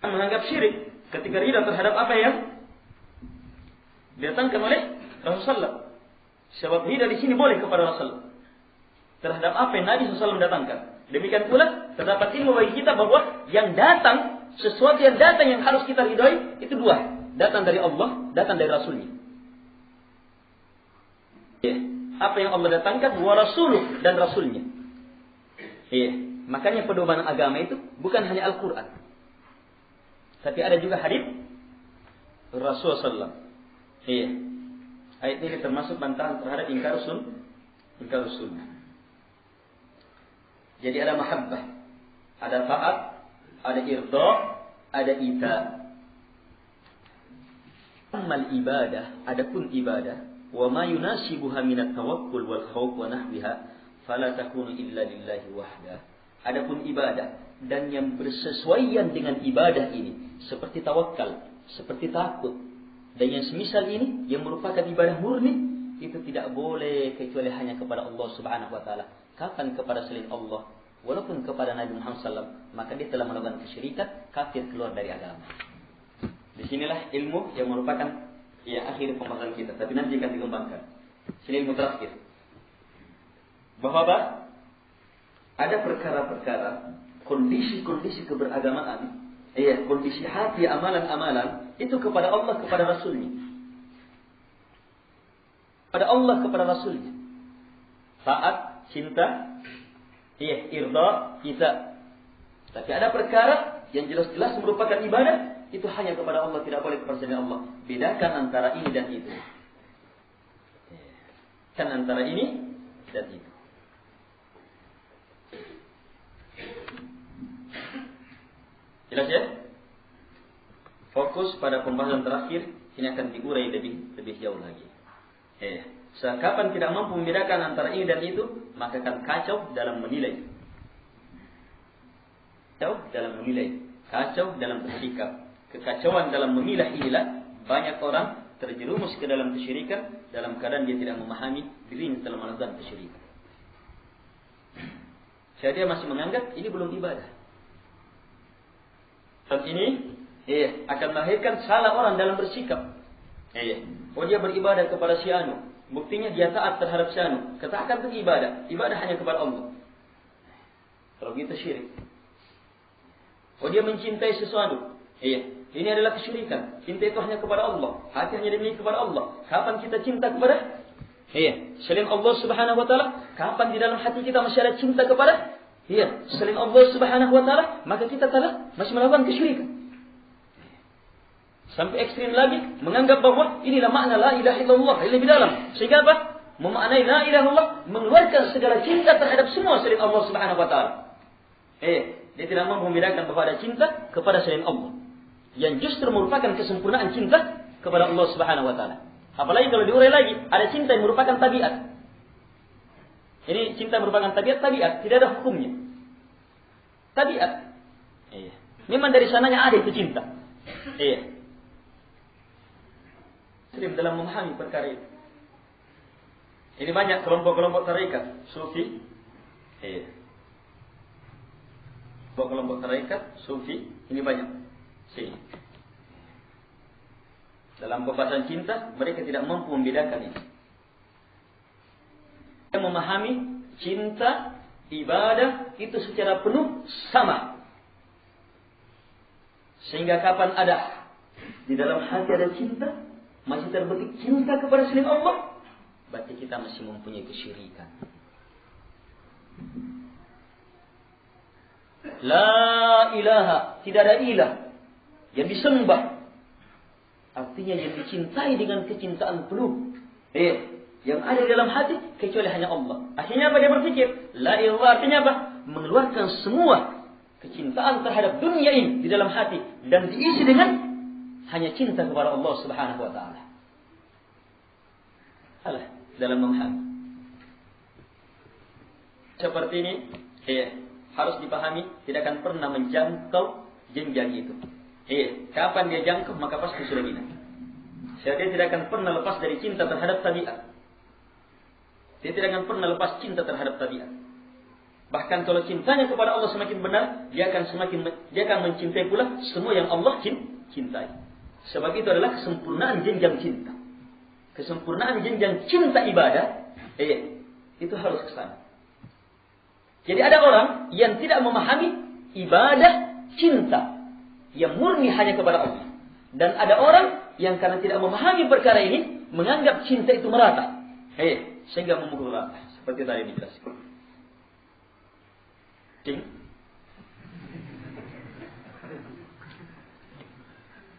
Menganggap syirik ketika ridha terhadap apa yang didatangkan oleh Rasulullah. Sebab ridha di sini boleh kepada Rasulullah terhadap apa yang Nabi SAW datangkan. Demikian pula terdapat ilmu bagi kita bahwa yang datang, sesuatu yang datang yang harus kita ridhoi itu dua, datang dari Allah, datang dari Rasulnya. Apa yang Allah datangkan, wa rasuluh, dan Rasulnya. Makanya pedoman agama itu bukan hanya Al-Quran, tapi ada juga hadis Rasulullah SAW. Ayat ini termasuk bantahan terhadap ingkar sunnah. Jadi ada mahabbah, ada taat, ada irda, ada ita. Amal ibadah, adapun ibadah, wa ma yunasibuha minat tawakkul wal khawf wa nahwiha, fala takunu illa lillahi wahdah. Adapun ibadah dan yang bersesuaian dengan ibadah ini, seperti tawakal, seperti takut, dan yang semisal ini yang merupakan ibadah murni, itu tidak boleh kecuali hanya kepada Allah Subhanahu wa taala. Kapan kepada selain Allah, walaupun kepada Nabi Muhammad SAW, maka dia telah melakukan kesyirikan, kafir, keluar dari agama. Disinilah ilmu yang merupakan akhir pembahasan kita, tapi nanti akan dikembangkan. Sini ilmu terakhir. Bahwa ada perkara-perkara, kondisi-kondisi keberagamaan, kondisi hati, amalan-amalan, itu kepada Allah, kepada Rasulnya. Pada Allah, kepada Rasulnya. Taat, cinta, irda, kita. Tapi ada perkara yang jelas-jelas merupakan ibadah, itu hanya kepada Allah, tidak boleh kepada selain Allah. Bedakan antara ini dan itu. Kan antara ini dan itu. Jelas ya? Fokus pada pembahasan terakhir, ini akan diurai lebih jauh lagi. Kapan tidak mampu membedakan antara ini dan itu, maka akan kacau dalam menilai. Kacau dalam bersikap. Kekacauan dalam memilah inilah banyak orang terjerumus ke dalam kesyirikan dalam keadaan dia tidak memahami dirinya telah melakukan kesyirikan. Jadi dia masih menganggap ini belum ibadah. Dan ini akan melahirkan salah orang dalam bersikap. Oh, dia beribadah kepada si anu, buktinya dia taat terhadap si anu. Katakan itu ibadah. Ibadah hanya kepada Allah. Kalau gitu syirik. Oh, dia mencintai sesuatu. Ini adalah kesyirikan. Cinta itu hanya kepada Allah. Hati hanya dimiliki kepada Allah. Kapan kita cinta kepada selain Allah Subhanahu wa taala? Kapan di dalam hati kita masih ada cinta kepada selain Allah Subhanahu wa taala, maka kita telah masih melakukan kesyirikan. Sampai ekstrim lagi menganggap bahwa inilah makna la ilaha illallah, ini lebih dalam. Sehingga apa? Memaknai la ilaha illallah mengeluarkan segala cinta terhadap semua selain Allah Subhanahu wa taala. Dia tidak mampu membedakan bahwa ada cinta kepada selain Allah, yang justru merupakan kesempurnaan cinta kepada Allah Subhanahu wa taala. Apalagi kalau diurai lagi, ada cinta yang merupakan tabiat. Ini cinta merupakan tabiat, tidak ada hukumnya. Tabiat. Memang dari sananya ada itu cinta. Sering dalam memahami perkara itu. Ini banyak kelompok-kelompok tarekat, sufi. Kelompok tarekat, sufi, ini banyak. Sini. Dalam pembahasan cinta, mereka tidak mampu membedakan ini. Mereka memahami cinta, ibadah itu secara penuh sama. Sehingga kapan ada di dalam hati ada cinta, masih terbetik cinta kepada selain Allah, berarti kita masih mempunyai kesyirikan. La ilaha, tidak ada ilah yang disembah, artinya yang dicintai dengan kecintaan penuh, yang ada di dalam hati kecuali hanya Allah. Akhirnya apa dia berpikir? La ilallah artinya apa? Mengeluarkan semua kecintaan terhadap dunia ini di dalam hati dan diisi dengan hanya cinta kepada Allah Subhanahu wa taala. Salah dalam memahami. Seperti ini, harus dipahami, tidak akan pernah menjangkau jenjang itu. Kapan dia jangkau, maka pasti sudah bina. Dia tidak akan pernah lepas dari cinta terhadap tabiat. Dia tidak akan pernah lepas cinta terhadap tabiat. Bahkan kalau cintanya kepada Allah semakin benar, dia akan mencintai pula semua yang Allah cintai. Sebab itu adalah kesempurnaan jenjang cinta. Kesempurnaan jenjang cinta ibadah, itu harus ke sana. Jadi ada orang yang tidak memahami ibadah cinta yang murni hanya kepada Allah. Dan ada orang yang karena tidak memahami perkara ini, menganggap cinta itu merata. Sehingga memukul rata. Seperti tadi dijelaskan.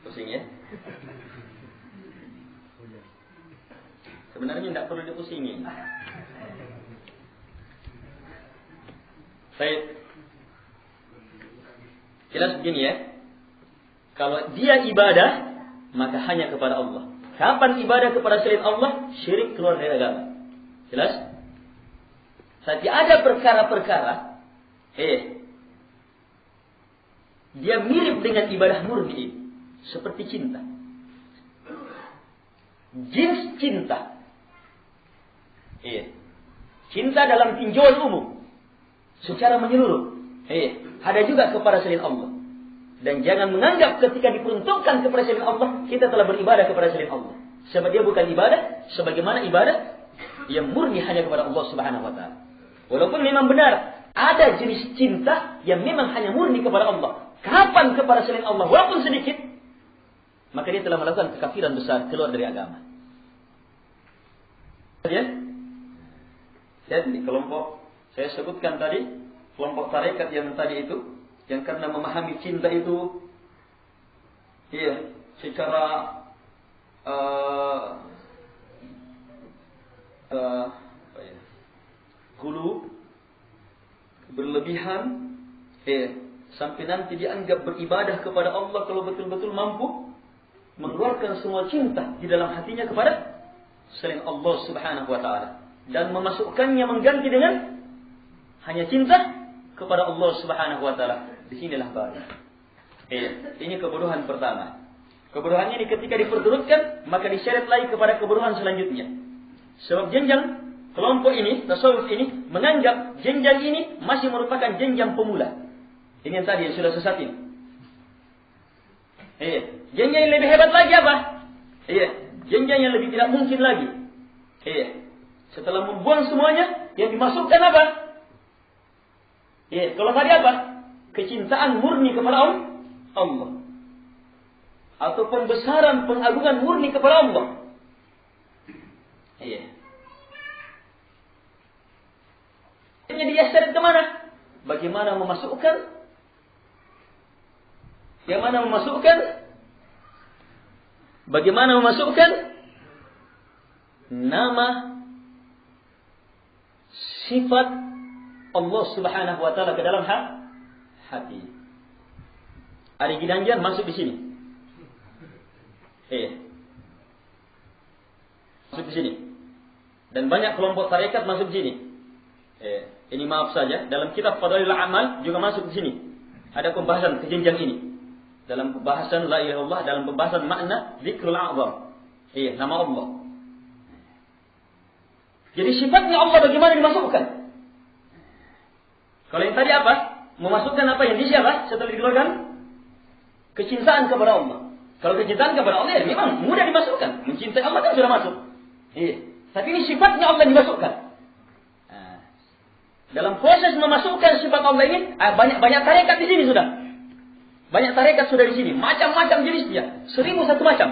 Pusing ya? Sebenarnya tidak perlu dipusingi. Baik. Jelas begini ya. Kalau dia ibadah, maka hanya kepada Allah. Kapan ibadah kepada selain Allah, syirik, keluar dari agama. Jelas? Tapi ada perkara-perkara Dia mirip dengan ibadah murni, seperti cinta. Jins cinta. Iya. Cinta dalam tinjauan umum, secara menyeluruh. Ada juga kepada selain Allah. Dan jangan menganggap ketika diperuntukkan kepada selain Allah, kita telah beribadah kepada selain Allah. Sebab dia bukan ibadah sebagaimana ibadah yang murni hanya kepada Allah Subhanahu wa taala. Walaupun memang benar ada jenis cinta yang memang hanya murni kepada Allah. Kapan kepada selain Allah walaupun sedikit, maka dia telah melakukan kekafiran besar, keluar dari agama. Ya? Jadi kelompok saya sebutkan tadi, kelompok tarekat yang tadi itu, yang karena memahami cinta itu secara hulu, berlebihan, sampai nanti dianggap beribadah kepada Allah kalau betul-betul mampu mengeluarkan semua cinta di dalam hatinya kepada selain Allah Subhanahu wa taala, dan memasukkannya mengganti dengan hanya cinta kepada Allah Subhanahu wa taala. Disinilah baru. Ini kebodohan pertama. Kebodohannya ini ketika diperturutkan, maka diseret lagi kepada kebodohan selanjutnya. Sebab jenjang kelompok ini, tasawuf ini, menganggap jenjang ini masih merupakan jenjang pemula. Ini yang tadi yang sudah sesat ini. Jenjang yang lebih hebat lagi apa? Jenjang yang lebih tidak mungkin lagi. Setelah membuang semuanya, yang dimasukkan apa? Kalau tadi apa? Kecintaan murni kepada Allah. Atau pembesaran, pengagungan murni kepada Allah. Jadi dia seret kemana? Bagaimana memasukkan? Bagaimana memasukkan nama sifat Allah Subhanahu wa taala ke dalam hati. Ari Ginanjar masuk di sini. Masuk di sini. Dan banyak kelompok tarekat masuk di sini. Ini maaf saja, dalam kitab Fadailul Amal juga masuk di sini. Ada pembahasan ke jenjang ini. Dalam pembahasan la ilaha illallah, dalam pembahasan makna zikrul a'zam. Nama Allah. Jadi sifatnya Allah bagaimana dimasukkan? Kalau yang tadi apa? Memasukkan apa yang di siapa? Setelah dikeluarkan kecintaan kepada Allah. Kalau kecintaan kepada Allah ya memang mudah dimasukkan. Mencintai Allah kan sudah masuk. Tapi ini sifatnya Allah dimasukkan. Dalam proses memasukkan sifat Allah ini, banyak tarekat di sini sudah. Banyak tarekat sudah di sini. Macam-macam jenisnya. 1001 macam.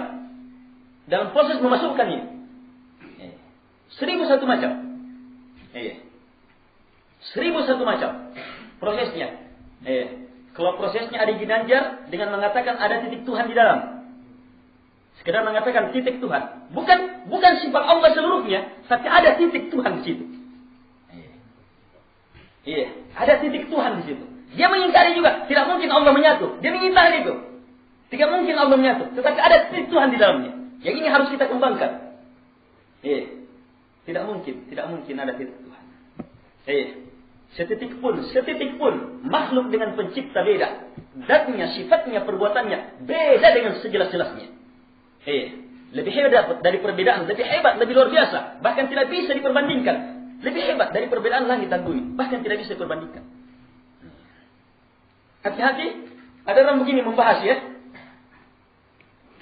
Dalam proses memasukkan ini. 1001 macam. 1001 macam. Prosesnya. Kalau prosesnya ada Ginanjar dengan mengatakan ada titik Tuhan di dalam. Sekedar mengatakan titik Tuhan. Bukan sifat Allah seluruhnya, tapi ada titik Tuhan di situ. Ada titik Tuhan di situ. Dia mengingkari juga, tidak mungkin Allah menyatu. Dia mengingkari itu. Tidak mungkin Allah menyatu, tetapi ada titik Tuhan di dalamnya. Yang ini harus kita kembangkan. Tidak mungkin ada titik Tuhan. Setitik pun makhluk dengan pencipta beda. Zatnya, sifatnya, perbuatannya beda dengan sejelas-jelasnya. Lebih hebat dari perbedaan, lebih hebat, lebih luar biasa. Bahkan tidak bisa diperbandingkan. Lebih hebat dari perbedaan langit dan bumi. Bahkan tidak bisa diperbandingkan. Hati-hati. Ada orang begini membahas ya.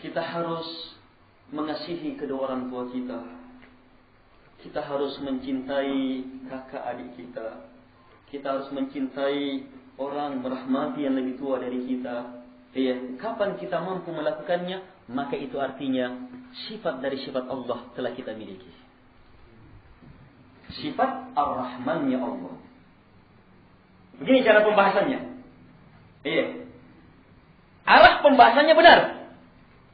Kita harus mengasihi kedua orang tua kita. Kita harus mencintai kakak adik kita. Kita harus mencintai orang, merahmati yang lebih tua dari kita. Kapan kita mampu melakukannya, maka itu artinya sifat dari sifat Allah telah kita miliki. Sifat Ar-Rahman ya Allah. Begini cara pembahasannya. Arah pembahasannya benar.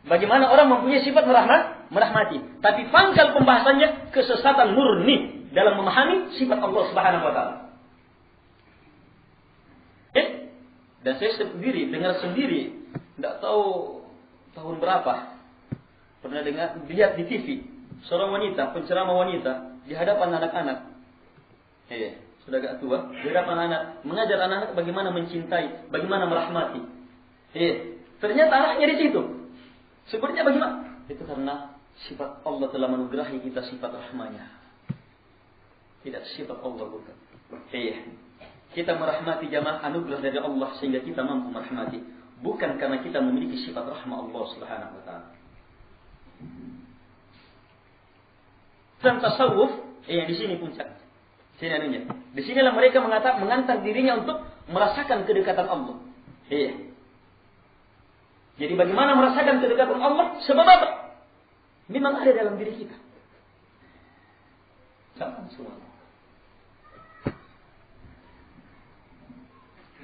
Bagaimana orang mempunyai sifat merahmati. Tapi pangkal pembahasannya kesesatan murni dalam memahami sifat Allah Subhanahu wa taala. Dan saya dengar sendiri, tidak tahu tahun berapa, pernah lihat di TV, seorang wanita, penceramah wanita, di hadapan anak-anak, sudah agak tua, di hadapan anak, mengajar anak-anak bagaimana mencintai, bagaimana merahmati. Ternyata arahnya di situ. Sebenarnya bagaimana? Itu karena sifat Allah telah menugerahi kita sifat rahmanya. Tidak sifat Allah bukan. Kita merahmati jamaah anugerah dari Allah sehingga kita mampu merahmati. Bukan karena kita memiliki sifat rahmah Allah Subhanahu wa taala. Dan tasawuf, di sini puncak. Sini anunya. Di sinilah mereka mengantar dirinya untuk merasakan kedekatan Allah. Jadi bagaimana merasakan kedekatan Allah? Sebab apa? Memang ada dalam diri kita. Sama semua.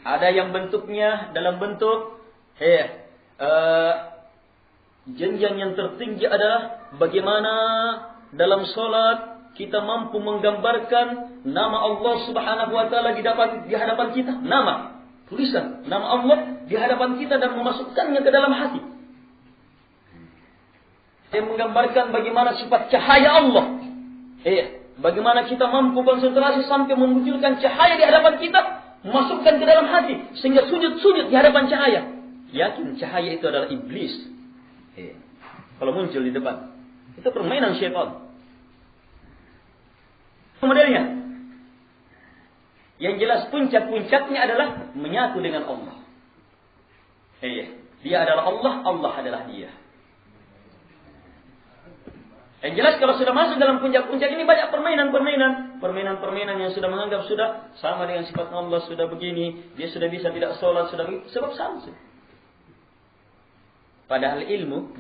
Ada yang bentuknya dalam bentuk jenjang yang tertinggi adalah bagaimana dalam sholat kita mampu menggambarkan nama Allah Subhanahu wa taala di hadapan kita, nama, tulisan nama Allah di hadapan kita dan memasukkannya ke dalam hati. Yang menggambarkan bagaimana sifat cahaya Allah. Bagaimana kita mampu konsentrasi sampai memunculkan cahaya di hadapan kita, masukkan ke dalam hati sehingga sujud di hadapan cahaya. Yakin cahaya itu adalah iblis. Kalau muncul di depan, itu permainan syaitan. Modelnya, yang jelas puncak-puncaknya adalah menyatu dengan Allah. Dia adalah Allah, Allah adalah dia. Yang jelas kalau sudah masuk dalam puncak-puncak ini banyak permainan yang sudah menganggap sudah sama dengan sifat Allah, sudah begini, dia sudah bisa tidak sholat, sudah begini, sebab sama. Padahal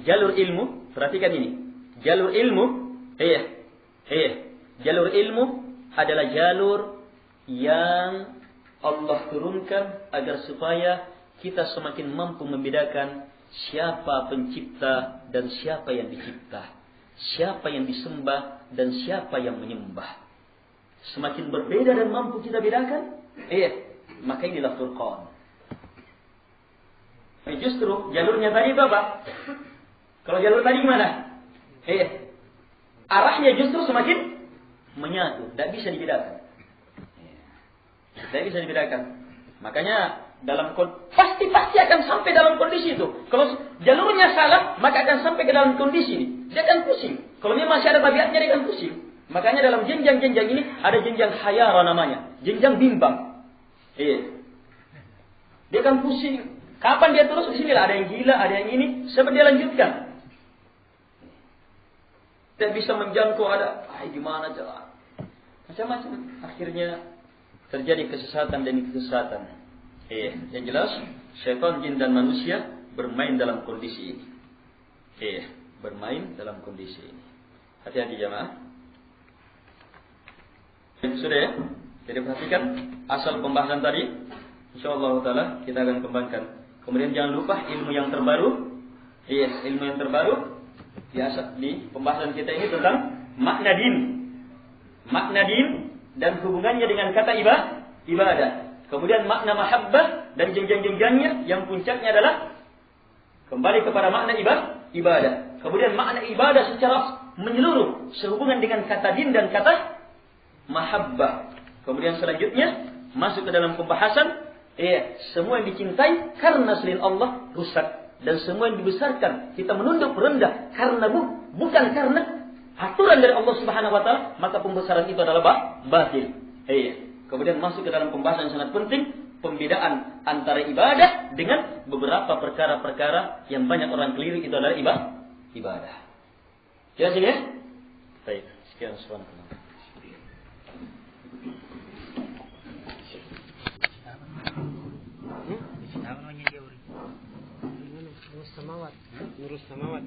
jalur ilmu, perhatikan ini, jalur ilmu, jalur ilmu adalah jalur yang Allah turunkan agar supaya kita semakin mampu membedakan siapa pencipta dan siapa yang dicipta. Siapa yang disembah dan siapa yang menyembah. Semakin berbeda dan mampu kita bedakan, maka inilah Furqan. Justru jalurnya tadi itu apa? Kalau jalur tadi gimana? Arahnya justru semakin menyatu, tidak bisa dibedakan. Tidak bisa dibedakan. Makanya pasti akan sampai dalam kondisi itu. Kalau jalurnya salah, maka akan sampai ke dalam kondisi ini. Dia akan pusing. Kalau dia masih ada tabiatnya, dia akan pusing. Makanya dalam jenjang-jenjang ini ada jenjang khayara namanya, jenjang bimbang. Dia akan pusing. Kapan dia terus di sini lah, ada yang gila, ada yang ini, sebab dia lanjutkan. Dia bisa menjangkau ada, gimana jalan. Macam-macam. Akhirnya terjadi kesesatan demi kesesatan. Yang jelas, syaitan, jin dan manusia bermain dalam kondisi ini. Bermain dalam kondisi ini. Hati-hati jamaah. Sudah ya? Jadi perhatikan asal pembahasan tadi. InsyaAllah ta'ala kita akan kembangkan. Kemudian jangan lupa ilmu yang terbaru. Ilmu yang terbaru. Di pembahasan kita ini tentang makna din. Makna din dan hubungannya dengan kata ibadah. Kemudian makna mahabbah dan jenjang-jenjangnya yang puncaknya adalah kembali kepada makna ibadah. Kemudian makna ibadah secara menyeluruh sehubungan dengan kata din dan kata mahabbah. Kemudian selanjutnya masuk ke dalam pembahasan semua yang dicintai karena selain Allah rusak, dan semua yang dibesarkan kita menunduk rendah karena bukan karena aturan dari Allah Subhanahu wa taala, maka pembesaran itu adalah batil. Kemudian masuk ke dalam pembahasan yang sangat penting, pembedaan antara ibadah dengan beberapa perkara-perkara yang banyak orang keliru itu adalah ibadah. Jelas ini ya? Baik, sekian subhanallah. Apa namanya dia? Nurus samawat.